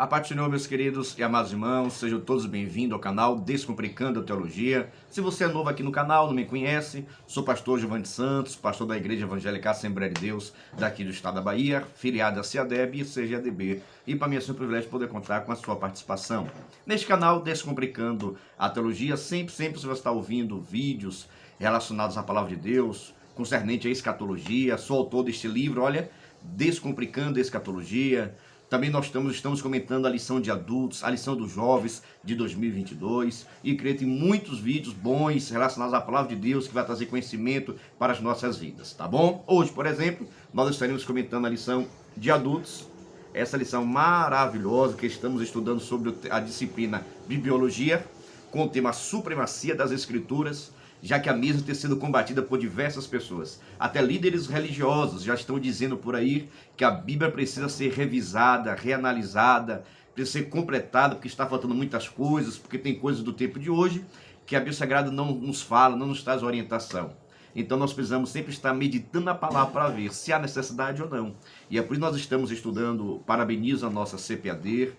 A paz do Senhor, meus queridos e amados irmãos, sejam todos bem-vindos ao canal Descomplicando a Teologia. Se você é novo aqui no canal, não me conhece, sou pastor Giovanni Santos, pastor da Igreja Evangélica Assembleia de Deus, daqui do estado da Bahia, filiado a CEADEB e CGADB. E para mim é um privilégio poder contar com a sua participação. Neste canal Descomplicando a Teologia, sempre você vai estar ouvindo vídeos relacionados à Palavra de Deus, concernente à escatologia. Sou autor deste livro, olha, Descomplicando a Escatologia. Também nós estamos comentando a lição de adultos, a lição dos jovens de 2022 e creio em muitos vídeos bons relacionados à palavra de Deus que vai trazer conhecimento para as nossas vidas, tá bom? Hoje, por exemplo, nós estaremos comentando a lição de adultos, essa lição maravilhosa que estamos estudando sobre a disciplina Bibliologia, com o tema Supremacia das Escrituras, já que a mesma tem sido combatida por diversas pessoas. Até líderes religiosos já estão dizendo por aí que a Bíblia precisa ser revisada, reanalisada, precisa ser completada, porque está faltando muitas coisas, porque tem coisas do tempo de hoje que a Bíblia Sagrada não nos fala, não nos traz orientação. Então nós precisamos sempre estar meditando a palavra para ver se há necessidade ou não. E é por isso que nós estamos estudando, parabenizo a nossa CPAD,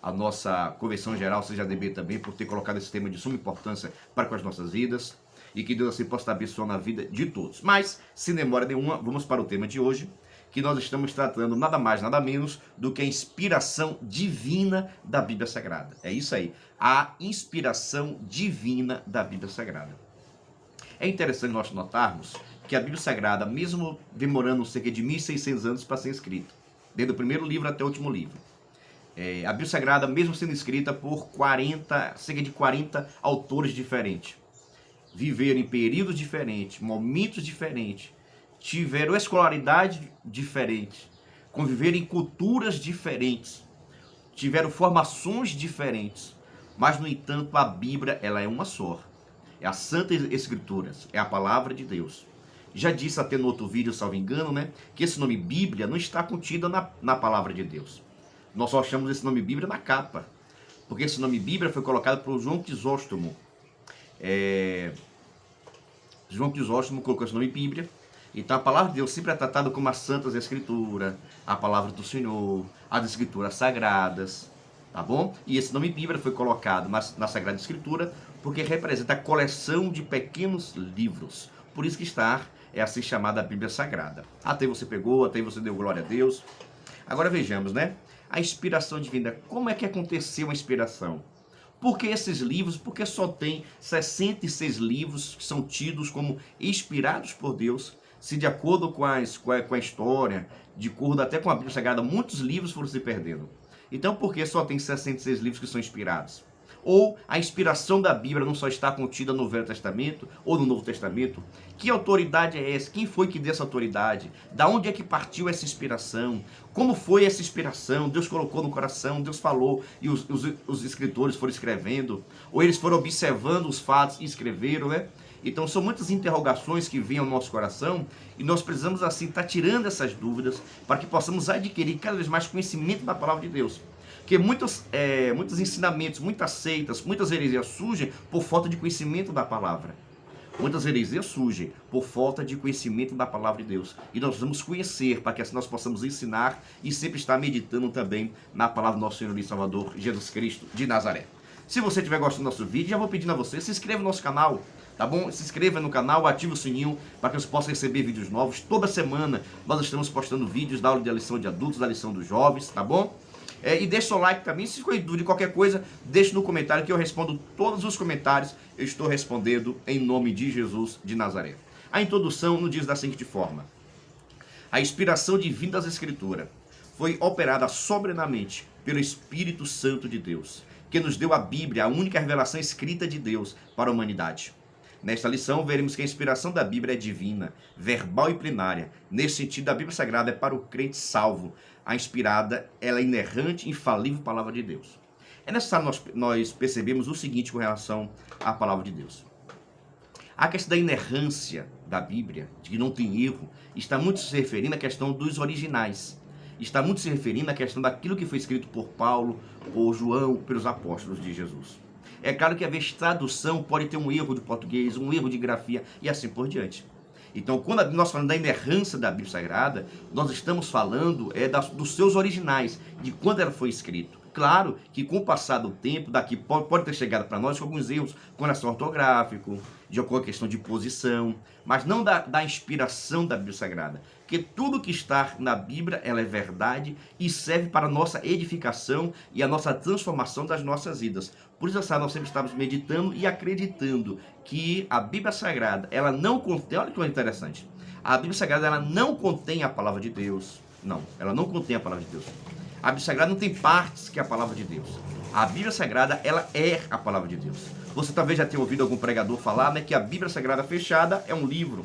a nossa Convenção Geral, CGADB também, por ter colocado esse tema de suma importância para com as nossas vidas. E que Deus assim possa estar abençoando a vida de todos. Mas, sem demora nenhuma, vamos para o tema de hoje, que nós estamos tratando nada mais, nada menos do que a inspiração divina da Bíblia Sagrada. É isso aí, a inspiração divina da Bíblia Sagrada. É interessante nós notarmos que a Bíblia Sagrada, mesmo demorando cerca de 1.600 anos para ser escrita, desde o primeiro livro até o último livro, a Bíblia Sagrada, mesmo sendo escrita por cerca de 40 autores diferentes, viveram em períodos diferentes, momentos diferentes, tiveram escolaridade diferente, conviveram em culturas diferentes, tiveram formações diferentes, mas no entanto a Bíblia ela é uma só, é a Santa Escritura, é a Palavra de Deus. Já disse até no outro vídeo, salvo engano, que esse nome Bíblia não está contido na Palavra de Deus. Nós só achamos esse nome Bíblia na capa, porque esse nome Bíblia foi colocado por João Crisóstomo. João Crisóstomo colocou esse nome Bíblia. Então a palavra de Deus sempre é tratada como as Santas Escrituras, a palavra do Senhor, as Escrituras Sagradas, tá bom? E esse nome Bíblia foi colocado na Sagrada Escritura porque representa a coleção de pequenos livros. Por isso que é assim chamada a Bíblia Sagrada. Até você pegou, até você deu glória a Deus. Agora vejamos, a inspiração divina. Como é que aconteceu a inspiração? Por que esses livros? Porque só tem 66 livros que são tidos como inspirados por Deus. Se de acordo com a história, de acordo até com a Bíblia Sagrada, muitos livros foram se perdendo. Então por que só tem 66 livros que são inspirados? Ou a inspiração da Bíblia não só está contida no Velho Testamento ou no Novo Testamento? Que autoridade é essa? Quem foi que deu essa autoridade? Da onde é que partiu essa inspiração? Como foi essa inspiração? Deus colocou no coração, Deus falou e os escritores foram escrevendo? Ou eles foram observando os fatos e escreveram, Então são muitas interrogações que vêm ao nosso coração e nós precisamos assim estar tirando essas dúvidas para que possamos adquirir cada vez mais conhecimento da Palavra de Deus. Porque muitos ensinamentos, muitas seitas, muitas heresias surgem por falta de conhecimento da palavra. Muitas heresias surgem por falta de conhecimento da palavra de Deus. E nós vamos conhecer para que assim nós possamos ensinar e sempre estar meditando também na palavra do nosso Senhor e Salvador Jesus Cristo de Nazaré. Se você estiver gostando do nosso vídeo, já vou pedindo a você, se inscreva no nosso canal, tá bom? Se inscreva no canal, ative o sininho para que você possa receber vídeos novos. Toda semana nós estamos postando vídeos da aula de lição de adultos, da lição dos jovens, tá bom? E deixa o like também, se ficou em dúvida de qualquer coisa, deixe no comentário que eu respondo todos os comentários, eu estou respondendo em nome de Jesus de Nazaré. A introdução nos diz da seguinte forma: a inspiração divina das Escrituras foi operada soberanamente pelo Espírito Santo de Deus, que nos deu a Bíblia, a única revelação escrita de Deus para a humanidade. Nesta lição, veremos que a inspiração da Bíblia é divina, verbal e plenária. Nesse sentido, a Bíblia Sagrada é para o crente salvo. A inspirada, ela é inerrante, infalível palavra de Deus. É necessário nós percebermos o seguinte com relação à palavra de Deus. A questão da inerrância da Bíblia, de que não tem erro, está muito se referindo à questão dos originais. Está muito se referindo à questão daquilo que foi escrito por Paulo, por João, pelos apóstolos de Jesus. É claro que a vez tradução pode ter um erro de português, um erro de grafia e assim por diante. Então, quando nós falamos da inerrância da Bíblia Sagrada, nós estamos falando dos seus originais, de quando ela foi escrita. Claro que com o passar do tempo, daqui pode ter chegado para nós com alguns erros com relação ortográfico, de alguma questão de posição, mas não da inspiração da Bíblia Sagrada. Porque tudo que está na Bíblia, ela é verdade e serve para a nossa edificação e a nossa transformação das nossas vidas. Por isso, nós sempre estamos meditando e acreditando que a Bíblia Sagrada, ela não contém, olha que coisa interessante, a Bíblia Sagrada, ela não contém a palavra de Deus. Não, ela não contém a palavra de Deus. A Bíblia Sagrada não tem partes que é a palavra de Deus. A Bíblia Sagrada, ela é a palavra de Deus. Você talvez já tenha ouvido algum pregador falar, né, que a Bíblia Sagrada fechada é um livro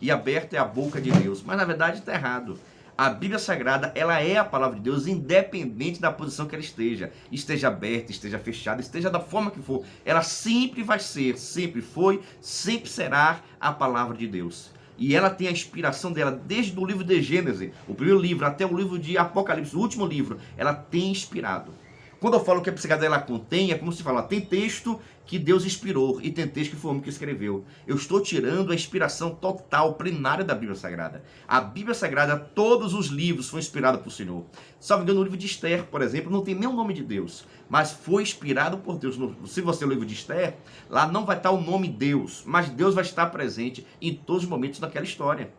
e aberta é a boca de Deus. Mas na verdade está errado. A Bíblia Sagrada, ela é a palavra de Deus, independente da posição que ela esteja. Esteja aberta, esteja fechada, esteja da forma que for. Ela sempre vai ser, sempre foi, sempre será a palavra de Deus. E ela tem a inspiração dela desde o livro de Gênesis, o primeiro livro, até o livro de Apocalipse, o último livro. Ela tem inspirado. Quando eu falo que a Bíblia Sagrada ela contém, é como se fala, tem texto que Deus inspirou e tem texto que foi o homem que escreveu. Eu estou tirando a inspiração total, plenária da Bíblia Sagrada. A Bíblia Sagrada, todos os livros foram inspirados por Senhor. Salvo engano, no livro de Esther, por exemplo, não tem nem o nome de Deus, mas foi inspirado por Deus. Se você ler o livro de Esther, lá não vai estar o nome Deus, mas Deus vai estar presente em todos os momentos daquela história.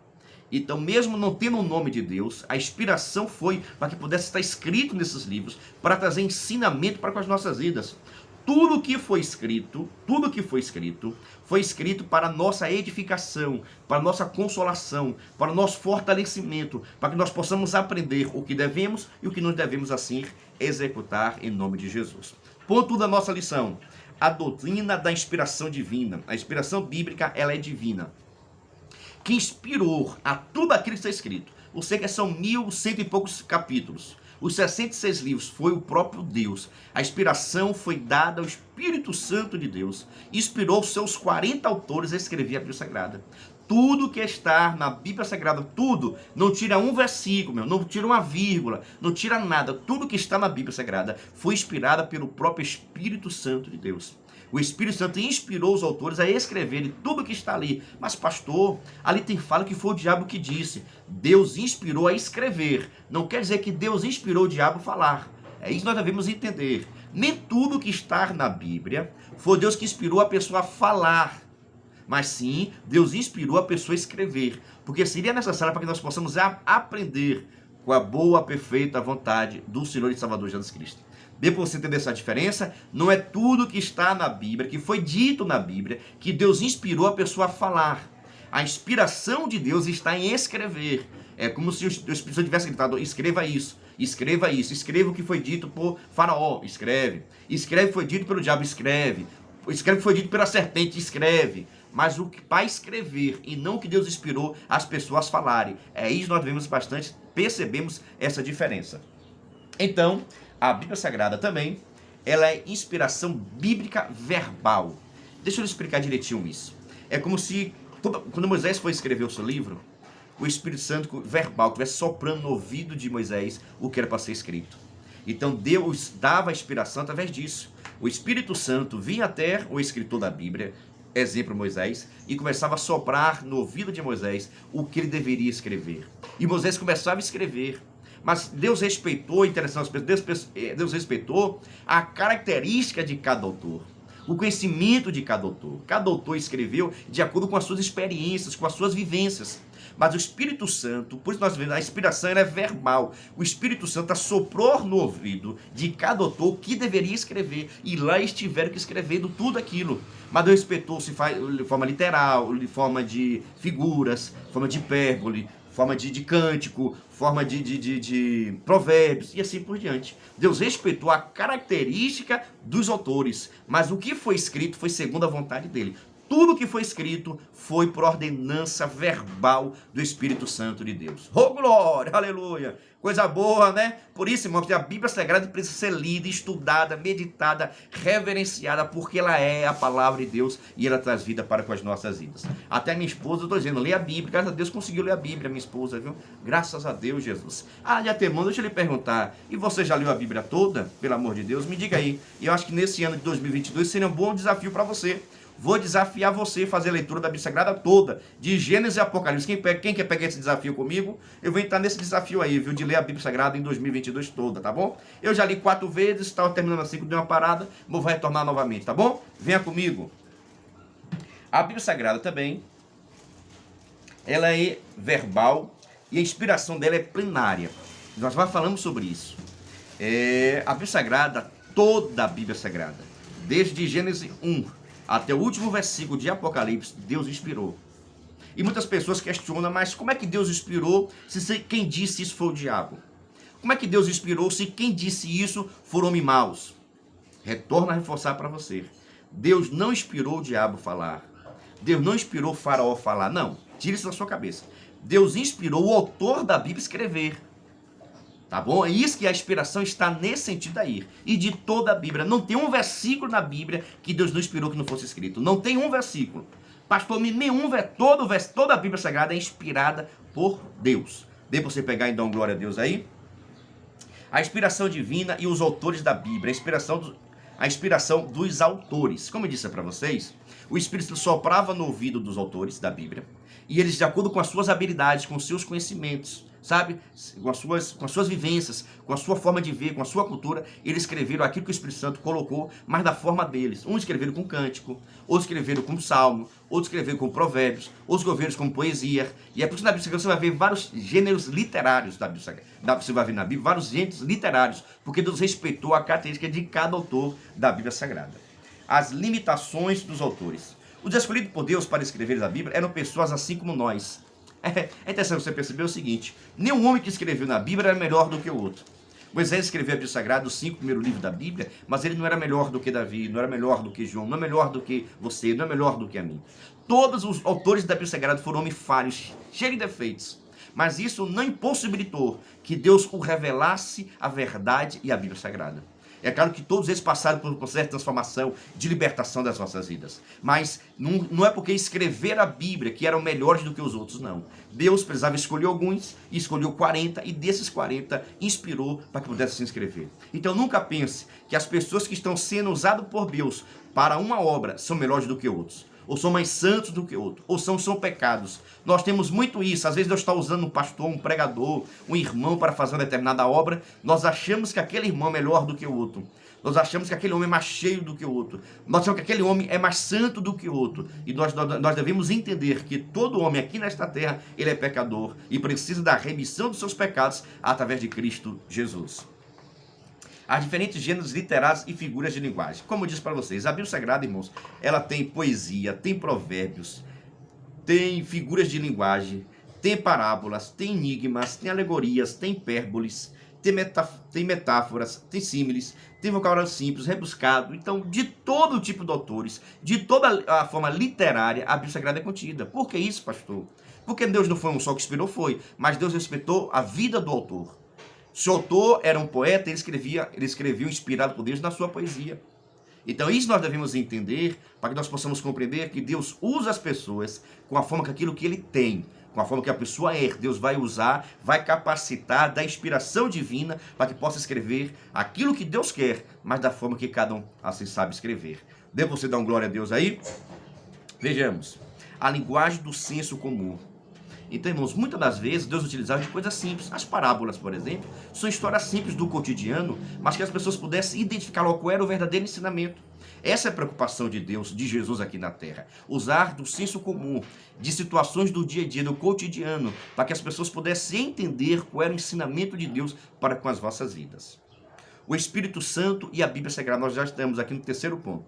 Então, mesmo não tendo o nome de Deus, a inspiração foi para que pudesse estar escrito nesses livros, para trazer ensinamento para com as nossas vidas. Tudo que foi escrito, foi escrito para a nossa edificação, para a nossa consolação, para o nosso fortalecimento, para que nós possamos aprender o que devemos e o que não devemos assim executar em nome de Jesus. Ponto da nossa lição: a doutrina da inspiração divina. A inspiração bíblica, ela é divina. Que inspirou a tudo aquilo que está escrito. Eu sei que são 1.100 e poucos capítulos. Os 66 livros foi o próprio Deus. A inspiração foi dada ao Espírito Santo de Deus. Inspirou seus 40 autores a escrever a Bíblia Sagrada. Tudo que está na Bíblia Sagrada, tudo, não tira um versículo, não tira uma vírgula, não tira nada. Tudo que está na Bíblia Sagrada foi inspirada pelo próprio Espírito Santo de Deus. O Espírito Santo inspirou os autores a escreverem tudo que está ali. Mas pastor, ali tem fala que foi o diabo que disse. Deus inspirou a escrever. Não quer dizer que Deus inspirou o diabo a falar. É isso que nós devemos entender. Nem tudo que está na Bíblia foi Deus que inspirou a pessoa a falar. Mas sim, Deus inspirou a pessoa a escrever. Porque seria necessário para que nós possamos aprender com a boa, perfeita vontade do Senhor e Salvador Jesus Cristo. Depois você entender essa diferença, não é tudo que está na Bíblia, que foi dito na Bíblia, que Deus inspirou a pessoa a falar. A inspiração de Deus está em escrever. É como se o Espírito Santo tivesse gritado: escreva isso, escreva isso, escreva o que foi dito por Faraó, escreve. Escreve o que foi dito pelo diabo, escreve. Escreve o que foi dito pela serpente, escreve. Mas o que para escrever e não o que Deus inspirou as pessoas falarem. É isso que nós devemos bastante, percebemos essa diferença. Então, a Bíblia Sagrada também, ela é inspiração bíblica verbal. Deixa eu explicar direitinho isso. É como se, quando Moisés foi escrever o seu livro, o Espírito Santo verbal estivesse soprando no ouvido de Moisés o que era para ser escrito. Então Deus dava a inspiração através disso. O Espírito Santo vinha até o escritor da Bíblia, exemplo Moisés, e começava a soprar no ouvido de Moisés o que ele deveria escrever. E Moisés começava a escrever. Mas Deus respeitou, interessante, Deus respeitou a característica de cada autor, o conhecimento de cada autor. Cada autor escreveu de acordo com as suas experiências, com as suas vivências. Mas o Espírito Santo, por isso nós vemos, a inspiração é verbal. O Espírito Santo soprou no ouvido de cada autor o que deveria escrever. E lá estiveram que escrevendo tudo aquilo. Mas Deus respeitou se de forma literal, de forma de figuras, forma de hipérbole, forma de cântico, forma de provérbios e assim por diante. Deus respeitou a característica dos autores, mas o que foi escrito foi segundo a vontade dele. Tudo que foi escrito foi por ordenança verbal do Espírito Santo de Deus. Oh, glória, aleluia! Coisa boa, né? Por isso, irmãos, a Bíblia Sagrada precisa ser lida, estudada, meditada, reverenciada, porque ela é a palavra de Deus e ela traz vida para com as nossas vidas. Até minha esposa, eu estou dizendo, lê a Bíblia. Graças a Deus conseguiu ler a Bíblia, minha esposa, viu? Graças a Deus, Jesus. Ah, de antemão, deixa eu lhe perguntar, e você já leu a Bíblia toda? Pelo amor de Deus, me diga aí. E eu acho que nesse ano de 2022 seria um bom desafio para você. Vou desafiar você a fazer a leitura da Bíblia Sagrada toda, de Gênesis e Apocalipse. Quem quer pegar esse desafio comigo, eu vou entrar nesse desafio aí, viu, de ler a Bíblia Sagrada em 2022 toda, tá bom? Eu já li 4 vezes, estava terminando assim, dei uma parada, vou retornar novamente, tá bom? Venha comigo. A Bíblia Sagrada também, ela é verbal e a inspiração dela é plenária. Nós já falamos sobre isso. A Bíblia Sagrada, toda a Bíblia Sagrada, desde Gênesis 1 até o último versículo de Apocalipse, Deus inspirou. E muitas pessoas questionam, mas como é que Deus inspirou se quem disse isso foi o diabo? Como é que Deus inspirou se quem disse isso foram homens maus? Retorno a reforçar para você. Deus não inspirou o diabo a falar. Deus não inspirou o faraó a falar. Não, tire isso da sua cabeça. Deus inspirou o autor da Bíblia a escrever. Tá bom? É isso que a inspiração está nesse sentido aí. E de toda a Bíblia. Não tem um versículo na Bíblia que Deus não inspirou que não fosse escrito. Não tem um versículo. Pastor, toda a Bíblia Sagrada é inspirada por Deus. Dê para você pegar e dar uma glória a Deus aí. A inspiração divina e os autores da Bíblia. A inspiração dos autores. Como eu disse para vocês, o Espírito soprava no ouvido dos autores da Bíblia. E eles, de acordo com as suas habilidades, com os seus conhecimentos, sabe? Com as suas vivências, com a sua forma de ver, com a sua cultura, eles escreveram aquilo que o Espírito Santo colocou, mas da forma deles. Uns escreveram com cântico, outros escreveram com salmo, outros escreveram com provérbios, outros escreveram com poesia. E é por isso que na Bíblia Sagrada você vai ver vários gêneros literários da Bíblia Sagrada. Você vai ver na Bíblia vários gêneros literários, porque Deus respeitou a característica de cada autor da Bíblia Sagrada. As limitações dos autores. Os escolhidos por Deus para escrever a Bíblia eram pessoas assim como nós. É interessante você perceber o seguinte: nenhum homem que escreveu na Bíblia era melhor do que o outro. Moisés escreveu a Bíblia Sagrada, os 5 primeiros livros da Bíblia, mas ele não era melhor do que Davi, não era melhor do que João, não é melhor do que você, não é melhor do que a mim. Todos os autores da Bíblia Sagrada foram homens falhos, cheios de defeitos. Mas isso não impossibilitou que Deus o revelasse a verdade e a Bíblia Sagrada. É claro que todos eles passaram por um processo de transformação, de libertação das nossas vidas. Mas não é porque escreveram a Bíblia que eram melhores do que os outros, não. Deus precisava escolher alguns, e escolheu 40, e desses 40 inspirou para que pudesse se inscrever. Então nunca pense que as pessoas que estão sendo usadas por Deus para uma obra são melhores do que outros, ou são mais santos do que outros, ou são pecados. Nós temos muito isso. Às vezes Deus está usando um pastor, um pregador, um irmão para fazer uma determinada obra. Nós achamos que aquele irmão é melhor do que o outro. Nós achamos que aquele homem é mais cheio do que o outro. Nós achamos que aquele homem é mais santo do que o outro. E nós devemos entender que todo homem aqui nesta terra, ele é pecador e precisa da remissão dos seus pecados através de Cristo Jesus. As diferentes gêneros literários e figuras de linguagem. Como eu disse para vocês, a Bíblia Sagrada, irmãos, ela tem poesia, tem provérbios, tem figuras de linguagem, tem parábolas, tem enigmas, tem alegorias, tem hipérboles, tem metáforas, tem símiles, tem vocabulário simples, rebuscado. Então, de todo tipo de autores, de toda a forma literária, a Bíblia Sagrada é contida. Por que isso, pastor? Porque Deus não foi um só que inspirou, foi, mas Deus respeitou a vida do autor. Se o autor era um poeta, ele escrevia inspirado por Deus na sua poesia. Então isso nós devemos entender para que nós possamos compreender que Deus usa as pessoas com a forma que aquilo que ele tem, com a forma que a pessoa é. Deus vai usar, vai capacitar da inspiração divina para que possa escrever aquilo que Deus quer, mas da forma que cada um assim sabe escrever. Deve você dar um glória a Deus aí? Vejamos. A linguagem do senso comum. Então, irmãos, muitas das vezes Deus utilizava de coisas simples. As parábolas, por exemplo, são histórias simples do cotidiano, mas que as pessoas pudessem identificar logo qual era o verdadeiro ensinamento. Essa é a preocupação de Deus, de Jesus aqui na terra. Usar do senso comum, de situações do dia a dia, do cotidiano, para que as pessoas pudessem entender qual era o ensinamento de Deus para com as vossas vidas. O Espírito Santo e a Bíblia Sagrada. Nós já estamos aqui no terceiro ponto.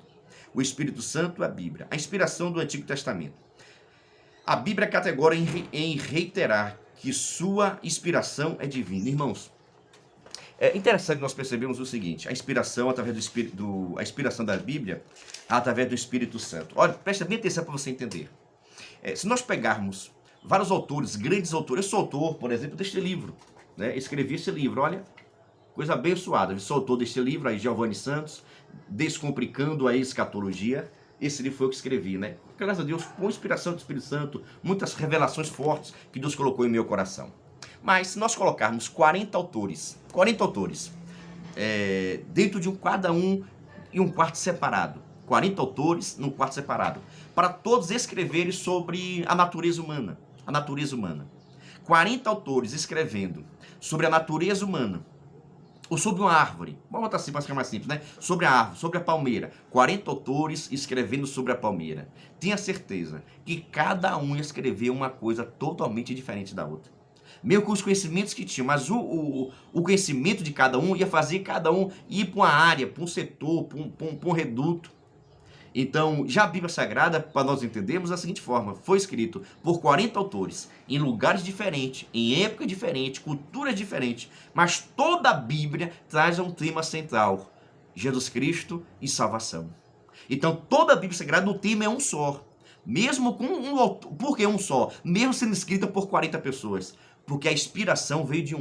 O Espírito Santo e a Bíblia. A inspiração do Antigo Testamento. A Bíblia é categórica em reiterar que sua inspiração é divina. Irmãos, é interessante nós percebemos o seguinte: a inspiração através a inspiração da Bíblia através do Espírito Santo. Olha, presta bem atenção para você entender. Se nós pegarmos vários autores, grandes autores, eu sou autor, por exemplo, deste livro, né? Escrevi esse livro, olha, coisa abençoada. Eu sou autor deste livro aí, Giovanni Santos, Descomplicando a Escatologia. Esse livro foi eu que escrevi, né? Graças a Deus, com inspiração do Espírito Santo, muitas revelações fortes que Deus colocou em meu coração. Mas se nós colocarmos 40 autores dentro de cada um em um quarto separado, 40 autores num quarto separado, para todos escreverem sobre a natureza humana. A natureza humana. 40 autores escrevendo sobre a natureza humana, ou sobre uma árvore, vamos botar assim para ficar mais simples, né? Sobre a árvore, sobre a palmeira. 40 autores escrevendo sobre a palmeira. Tenha certeza que cada um escreveu uma coisa totalmente diferente da outra. Meio com os conhecimentos que tinham, mas o conhecimento de cada um ia fazer cada um ir para uma área, para um setor, para um reduto. Então, já a Bíblia Sagrada, para nós entendermos, da seguinte forma: foi escrito por 40 autores, em lugares diferentes, em época diferente, culturas diferentes, mas toda a Bíblia traz um tema central: Jesus Cristo e salvação. Então, toda a Bíblia Sagrada, o tema é um só. Mesmo com um autor, por que um só? Mesmo sendo escrita por 40 pessoas. Porque a inspiração veio de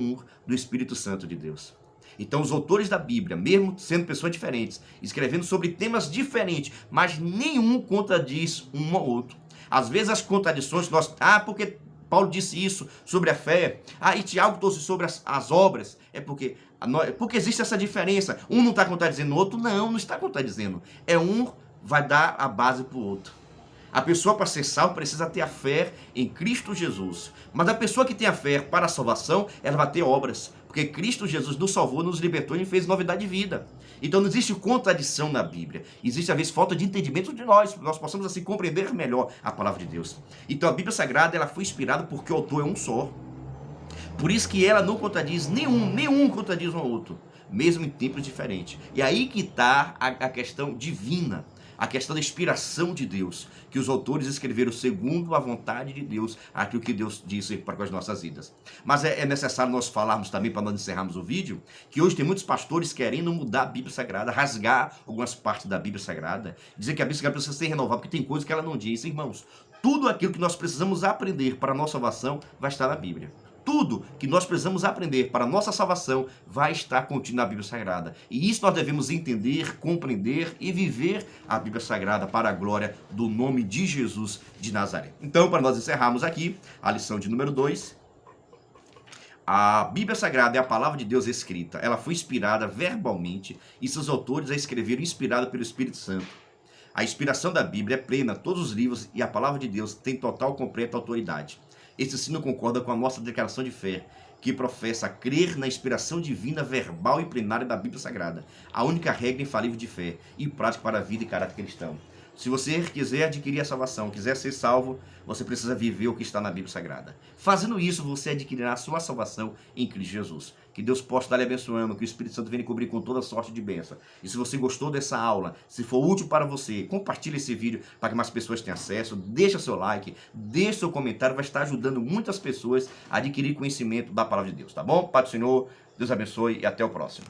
do Espírito Santo de Deus. Então os autores da Bíblia, mesmo sendo pessoas diferentes, escrevendo sobre temas diferentes, mas nenhum contradiz um ao outro. Às vezes as contradições, porque Paulo disse isso sobre a fé, e Tiago trouxe sobre as obras, porque existe essa diferença. Um não está contradizendo o outro, não está contradizendo. Um vai dar a base para o outro. A pessoa para ser salva precisa ter a fé em Cristo Jesus. Mas a pessoa que tem a fé para a salvação, ela vai ter obras. Porque Cristo Jesus nos salvou, nos libertou e fez novidade de vida. Então não existe contradição na Bíblia. Existe, às vezes, falta de entendimento de nós possamos assim compreender melhor a palavra de Deus. Então a Bíblia Sagrada ela foi inspirada porque o autor é um só. Por isso que ela não contradiz nenhum contradiz um ao outro. Mesmo em tempos diferentes. E aí que está a questão divina. A questão da inspiração de Deus, que os autores escreveram segundo a vontade de Deus, aquilo que Deus disse para as nossas vidas. Mas é necessário nós falarmos também, para nós encerrarmos o vídeo, que hoje tem muitos pastores querendo mudar a Bíblia Sagrada, rasgar algumas partes da Bíblia Sagrada, dizer que a Bíblia Sagrada precisa ser renovada, porque tem coisas que ela não diz. Irmãos, tudo aquilo que nós precisamos aprender para a nossa salvação vai estar na Bíblia. Tudo que nós precisamos aprender para a nossa salvação vai estar contido na Bíblia Sagrada. E isso nós devemos entender, compreender e viver a Bíblia Sagrada para a glória do nome de Jesus de Nazaré. Então, para nós encerrarmos aqui a lição de número 2, a Bíblia Sagrada é a palavra de Deus escrita. Ela foi inspirada verbalmente e seus autores a escreveram inspirada pelo Espírito Santo. A inspiração da Bíblia é plena, todos os livros e a palavra de Deus tem total, completa autoridade. Esse ensino concorda com a nossa declaração de fé, que professa crer na inspiração divina, verbal e plenária da Bíblia Sagrada, a única regra infalível de fé e prática para a vida e caráter cristão. Se você quiser adquirir a salvação, quiser ser salvo, você precisa viver o que está na Bíblia Sagrada. Fazendo isso, você adquirirá a sua salvação em Cristo Jesus. Que Deus possa estar lhe abençoando, que o Espírito Santo venha cobrir com toda sorte de bênção. E se você gostou dessa aula, se for útil para você, compartilhe esse vídeo para que mais pessoas tenham acesso. Deixa seu like, deixa seu comentário, vai estar ajudando muitas pessoas a adquirir conhecimento da palavra de Deus, tá bom? Pai do Senhor, Deus abençoe e até o próximo.